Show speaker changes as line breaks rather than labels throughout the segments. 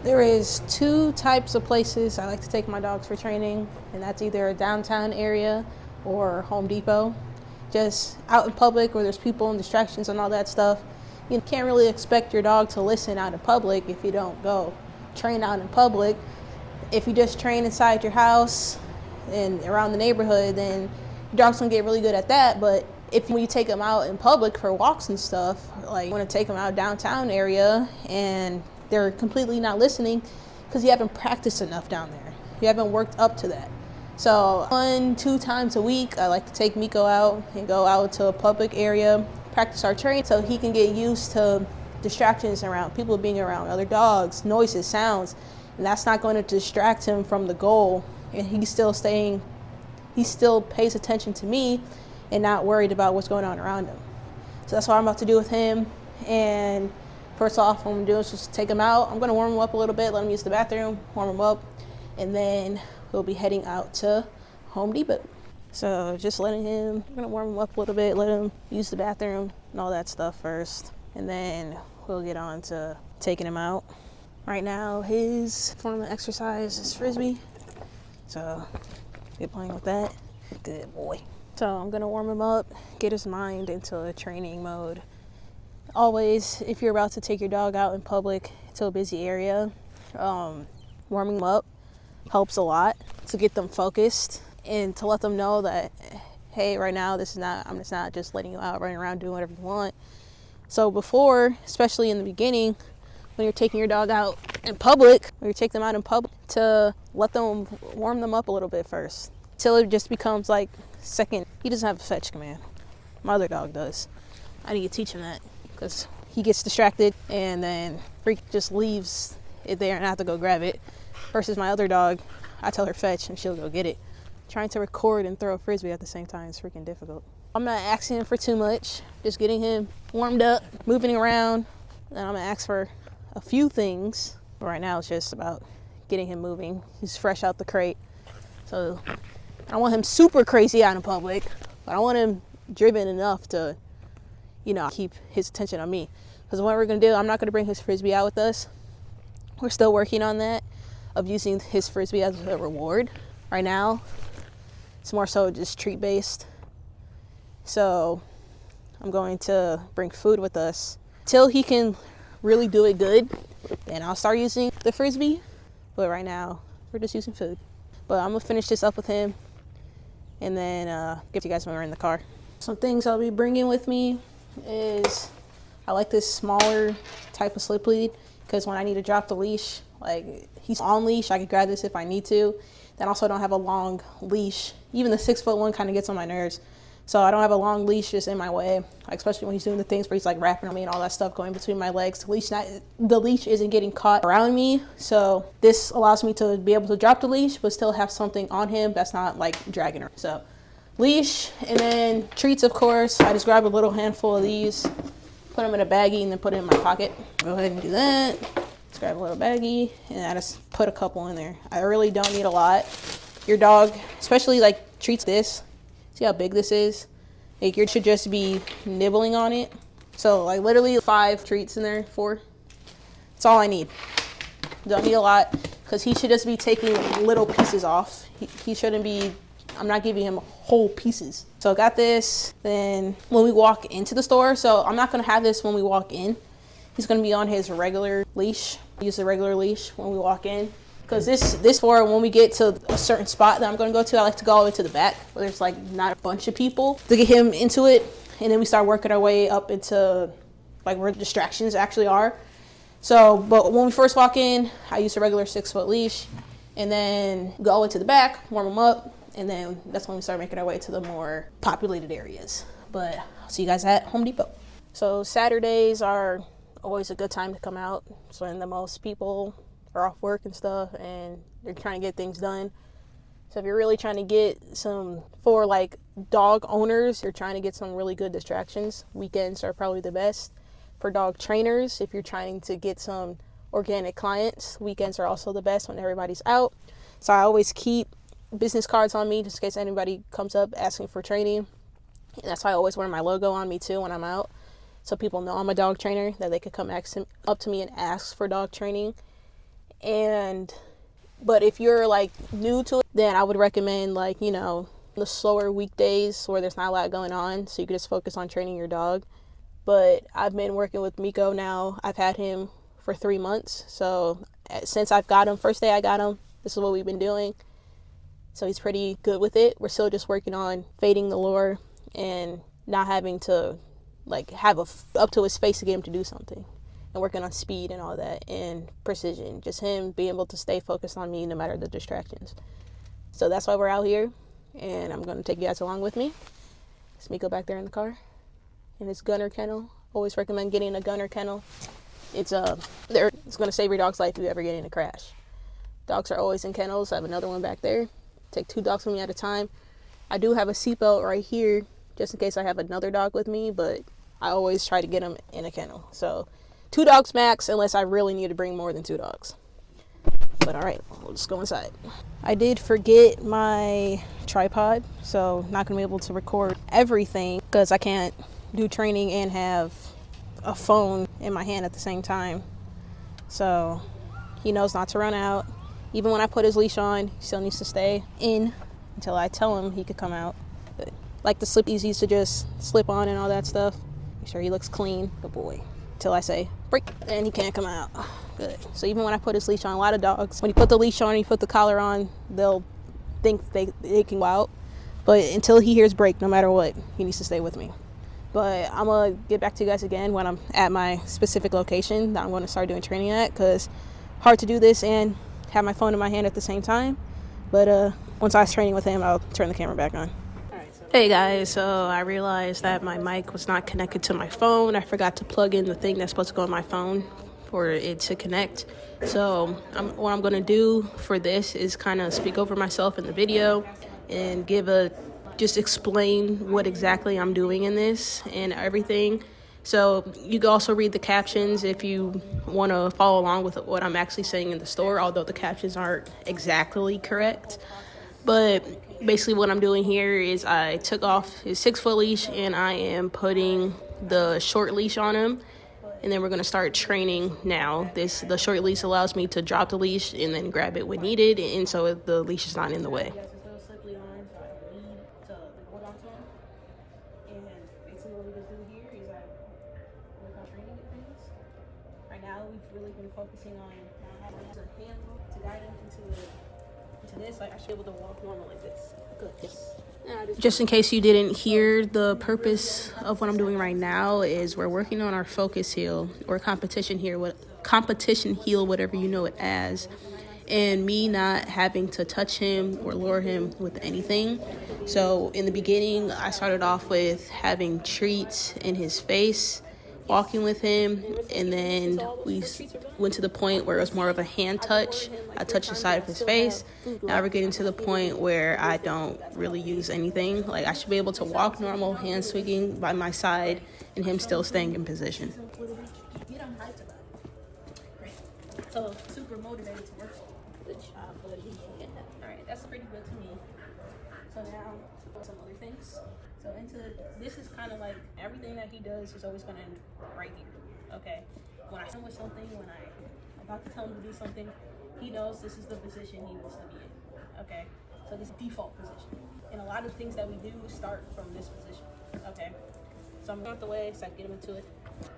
There is two types of places I like to take my dogs for training, and that's either a downtown area or Home Depot. Just out in public where there's people and distractions and all that stuff. You can't really expect your dog to listen out in public if you don't go train out in public. If you just train inside your house and around the neighborhood, then your dog's gonna get really good at that. But when you take them out in public for walks and stuff, like you want to take them out downtown area and they're completely not listening because you haven't practiced enough down there. You haven't worked up to that. So 1-2 times a week, I like to take Miko out and go out to a public area, practice our training so he can get used to distractions around, people being around, other dogs, noises, sounds, and that's not going to distract him from the goal. And he still pays attention to me and not worried about what's going on around him. So that's what I'm about to do with him. And first off, what I'm doing is just take him out. I'm going to warm him up a little bit, let him use the bathroom, warm him up, and then we'll be heading out to Home Depot. So just I'm going to warm him up a little bit, let him use the bathroom and all that stuff first, and then we'll get on to taking him out. Right now, his form of exercise is Frisbee, so get playing with that. Good boy. So I'm going to warm him up, get his mind into a training mode. Always, if you're about to take your dog out in public to a busy area, warming them up helps a lot to get them focused and to let them know that, hey, right now, I'm just not just letting you out running around doing whatever you want. So before, especially in the beginning, when you're taking your dog out in public, to let them warm them up a little bit first, till it just becomes like second. He doesn't have a fetch command. My other dog does. I need to teach him that because he gets distracted and then freak just leaves it there and I have to go grab it. Versus my other dog, I tell her fetch and she'll go get it. Trying to record and throw a Frisbee at the same time is freaking difficult. I'm not asking him for too much, just getting him warmed up, moving around. And I'm gonna ask for a few things. But right now it's just about getting him moving. He's fresh out the crate. So I don't want him super crazy out in public, but I want him driven enough to, keep his attention on me. Because what we're gonna do, I'm not gonna bring his Frisbee out with us. We're still working on that, of using his Frisbee as a reward. Right now, it's more so just treat based. So I'm going to bring food with us till he can really do it good. Then I'll start using the Frisbee. But right now, we're just using food. But I'm gonna finish this up with him and then give you guys when we're in the car. Some things I'll be bringing with me is I like this smaller type of slip lead because when I need to drop the leash, like he's on leash, I can grab this if I need to. Then also I don't have a long leash. Even the 6-foot one kind of gets on my nerves. So I don't have a long leash just in my way, like especially when he's doing the things where he's like wrapping on me and all that stuff going between my legs. The leash isn't getting caught around me. So this allows me to be able to drop the leash, but still have something on him that's not like dragging her. So leash, and then treats, of course. I just grab a little handful of these, put them in a baggie, and then put it in my pocket. Go ahead and do that. Just grab a little baggie, and I just put a couple in there. I really don't need a lot. Your dog, especially like treats this, see how big this is? Like you should just be nibbling on it. So like literally 5 treats in there, 4. That's all I need. Don't need a lot because he should just be taking little pieces off. He shouldn't be, I'm not giving him whole pieces. So I got this. Then when we walk into the store, so I'm not gonna have this when we walk in. He's gonna be on his regular leash. Use the regular leash when we walk in. Because this for when we get to a certain spot that I'm gonna go to, I like to go all the way to the back where there's like not a bunch of people to get him into it. And then we start working our way up into like where the distractions actually are. So, but when we first walk in, I use a regular 6-foot leash and then go all the way to the back, warm him up. And then that's when we start making our way to the more populated areas. But I'll see you guys at Home Depot. So Saturdays are always a good time to come out. So when the most people are off work and stuff and they're trying to get things done. So if you're really trying to get for like dog owners, you're trying to get some really good distractions, weekends are probably the best. For dog trainers, if you're trying to get some organic clients, weekends are also the best when everybody's out. So I always keep business cards on me just in case anybody comes up asking for training. And that's why I always wear my logo on me too when I'm out. So people know I'm a dog trainer, that they could come up to me and ask for dog training. But if you're like new to it, then I would recommend, like, you know, the slower weekdays where there's not a lot going on, so you can just focus on training your dog. But I've been working with Miko now. I've had him for 3 months. So since I've got him, first day I got him, this is what we've been doing. So he's pretty good with it. We're still just working on fading the lure and not having to like have up to his face to get him to do something, and working on speed and all that and precision. Just him being able to stay focused on me no matter the distractions. So that's why we're out here, and I'm going to take you guys along with me. It's Miko back there in the car in his gunner kennel. Always recommend getting a gunner kennel. It's going to save your dog's life if you ever get in a crash. Dogs are always in kennels. I have another one back there. Take 2 dogs with me at a time. I do have a seatbelt right here just in case I have another dog with me, but I always try to get them in a kennel. So 2 dogs max, unless I really need to bring more than 2 dogs. But all right, we'll just go inside. I did forget my tripod, so not gonna be able to record everything because I can't do training and have a phone in my hand at the same time. So he knows not to run out. Even when I put his leash on, he still needs to stay in until I tell him he could come out. But like the slippies used to just slip on and all that stuff. Make sure he looks clean. Good boy. Till I say break, and he can't come out. Good. So even when I put his leash on, a lot of dogs, when you put the leash on and you put the collar on, they'll think they can go out. But until he hears break, no matter what, he needs to stay with me. But I'm going to get back to you guys again when I'm at my specific location that I'm going to start doing training at, because hard to do this and have my phone in my hand at the same time. But once I was training with him, I'll turn the camera back on. Hey guys, so I realized that my mic was not connected to my phone. I forgot to plug in the thing that's supposed to go on my phone for it to connect. So what I'm going to do for this is kind of speak over myself in the video and just explain what exactly I'm doing in this and everything. So you can also read the captions if you want to follow along with what I'm actually saying in the store, although the captions aren't exactly correct. But basically what I'm doing here is I took off his 6-foot leash and I am putting the short leash on him. And then we're going to start training now. The short leash allows me to drop the leash and then grab it when needed, and so the leash is not in the way. Right now we've really been focusing on having a handle to guide him into this. Like I should be able to walk normal like this. Good. Yes. Just in case you didn't hear, the purpose of what I'm doing right now is we're working on our focus heel or competition heel, whatever you know it as, and me not having to touch him or lure him with anything. So in the beginning, I started off with having treats in his face, walking with him, and then we went to the point where it was more of a hand touch. I touched the side of his face. Now we're getting to the point where I don't really use anything. Like I should be able to walk normal, hand swinging by my side, and him still staying in position. So super motivated to work. Good job, buddy. All right, that's pretty good to me. So now some other things. So this is kind of like everything that he does is always going to end right here. Okay. When I tell him with something, when I'm about to tell him to do something, he knows this is the position he wants to be in. Okay. So this default position. And a lot of things that we do start from this position. Okay. So I'm going out the way so I can get him into it.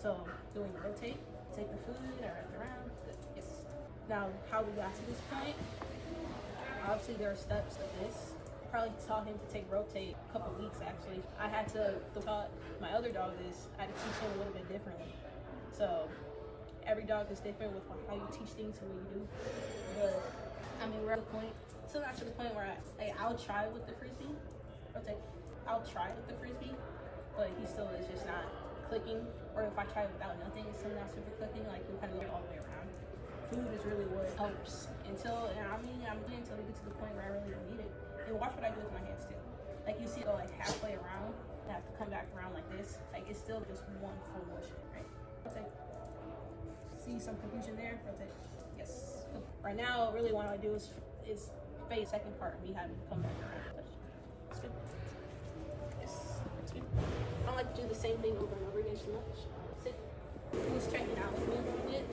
So doing the rotate, take the food around. Yes. Now how we got to this point, obviously there are steps to this. Probably taught him to take rotate a couple weeks actually. I had to taught my other dog this. I had to teach him a little bit differently. So every dog is different with how you teach things and what you do. But I mean, we're at the point, still not to the point where I'll try with the frisbee. Rotate. I'll try with the frisbee, but he still is just not clicking. Or if I try without nothing, it's still not super clicking. Like you kind of go all the way around. Food is really what helps until we get to the point where I really don't need it. And watch what I do with my hands too. Like you see, go like halfway around, I have to come back around like this. Like it's still just one full motion, right? Rotate. See some confusion there? Rotate. Yes. Right now, really what I do is fade second part, me having to come back around. Spin. Yes. Spin. I don't like to do the same thing over and over again too much. Sit. He's checking out with me a little bit,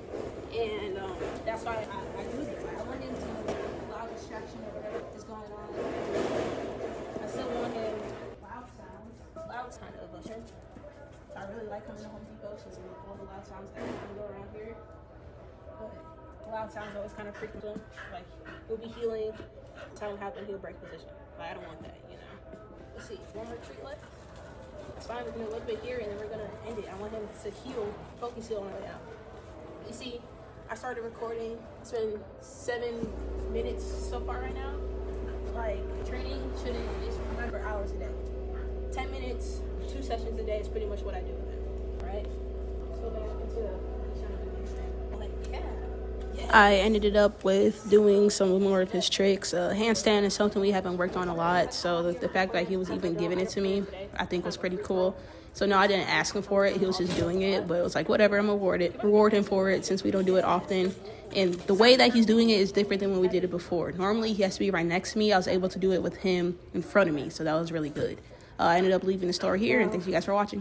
and that's why I do really like coming to Home Depot since all the loud sounds that can go around here. But the loud sounds always kind of freak him. Like, he'll be healing, something happen, he'll break position. Like, I don't want that, you know. Let's see, one more treat left. It's fine, we're gonna do a little bit here and then we're gonna end it. I want him to heal, focus heal on the way out. You see, I started recording. It's been 7 minutes so far right now. Like, training shouldn't just run for hours a day. 10 minutes, 2 sessions a day is pretty much what I do with it, right? Let's go back into trying to do this thing. Like, yeah. I ended it up with doing some more of his tricks. Handstand is something we haven't worked on a lot, so the fact that he was even giving it to me, I think was pretty cool. So no, I didn't ask him for it. He was just doing it, but it was like, whatever, I'm gonna reward him for it since we don't do it often. And the way that he's doing it is different than when we did it before. Normally, he has to be right next to me. I was able to do it with him in front of me, so that was really good. I ended up leaving the store here, and thank you guys for watching.